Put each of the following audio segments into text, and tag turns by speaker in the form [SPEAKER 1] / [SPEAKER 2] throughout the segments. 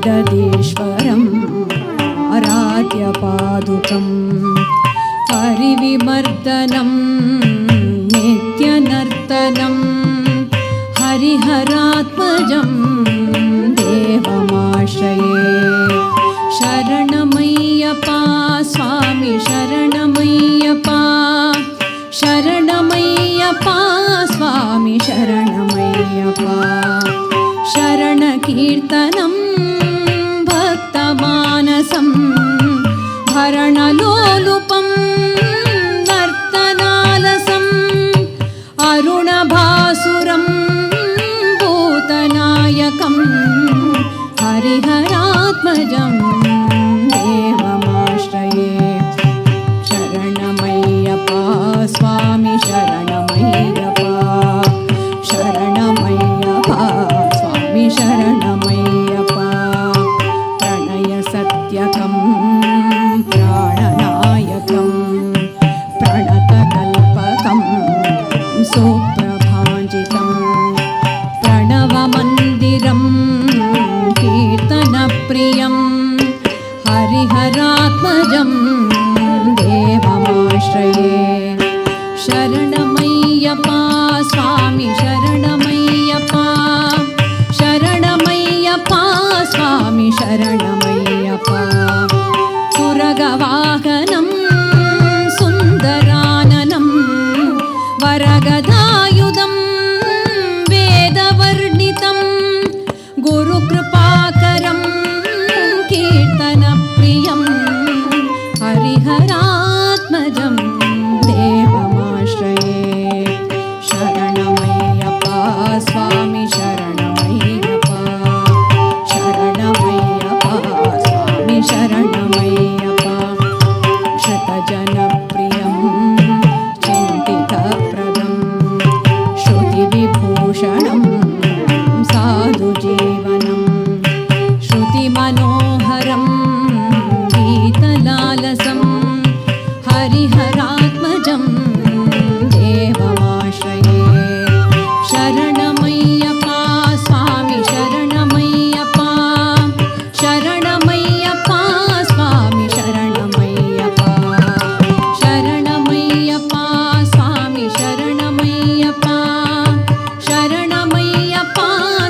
[SPEAKER 1] जगदीश्वरम् आराध्यपादुकं हरिविमर्दनं नित्यनर्तनं हरिहरात्मजं देवमाश्रये। शरणमय्यप्पा स्वामी शरणमय्यप्पा, शरणमय्यप्पा स्वामी शरणमय्यप्पा। शरणकीर्तनं भक्तमानसं भरणलोलुपं नर्तनालसम् अरुणभासुरं भूतनायकं हरिहरात्मजं देवमाश्रये। शरणमय्यप्पा स्वामी शरणमय्यप्पा, शरणमय्यप्पा स्वामी शरणमय्यप्पा। प्रणयसत्यकं प्राणनायकं प्रणतकल्पकं सुप्रभाजितं प्रणवमन्दिरं कीर्तनप्रियं हरिहरात्मजं देवमाश्रये। शरणमय्यप्पा स्वामी शरणमय्यप्पा, शरणमय्यप्पा स्वामी शरणमय्यप्पा। तुरगवाहनं सुन्दराननं वरगदायुधं वेदवर्णितं गुरुकृपाकरं कीर्तनप्रियं हरिहरात्मजं देवमाश्रये। शरणमय्यप्पा स्वामी शरणमय्यप्पा, शरणमय्यप्पा स्वामी शरणमय्यप्पा। शतजनप्रियं चिन्तितप्रदं श्रुतिविभूषणं साधुजीवनं श्रुतिमनोहरं गीतलालसं हरिहरात्मजं देवमाश्रये। शरणमय्यप्पा स्वामी शरणमय्यप्पा, शरणमय्यप्पा स्वामी शरणमय्यप्पा। शरणमय्यप्पा स्वामी शरणमय्यप्पा, शरणमय्यप्पा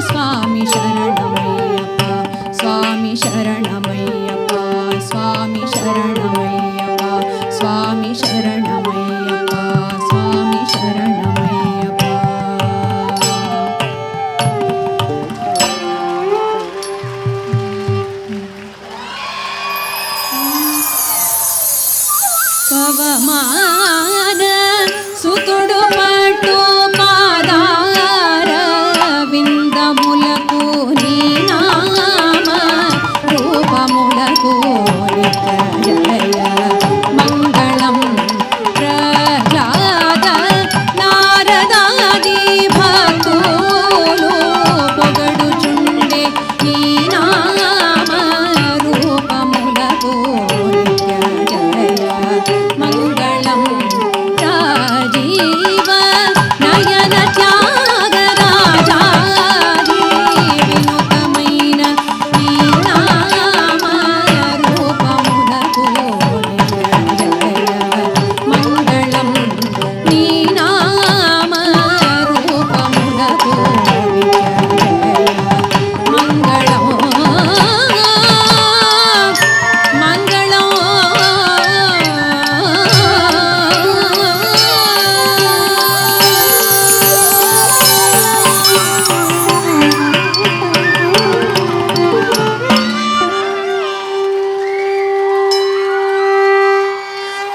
[SPEAKER 1] स्वामी शरणमय्यप्पा। स्वामी शरणमय्यप्पा, स्वामी शरणमय्यप्पा, स्वामी शरणमय्यप्पा, स्वामी शरणमय्यप्पा। पवमानसं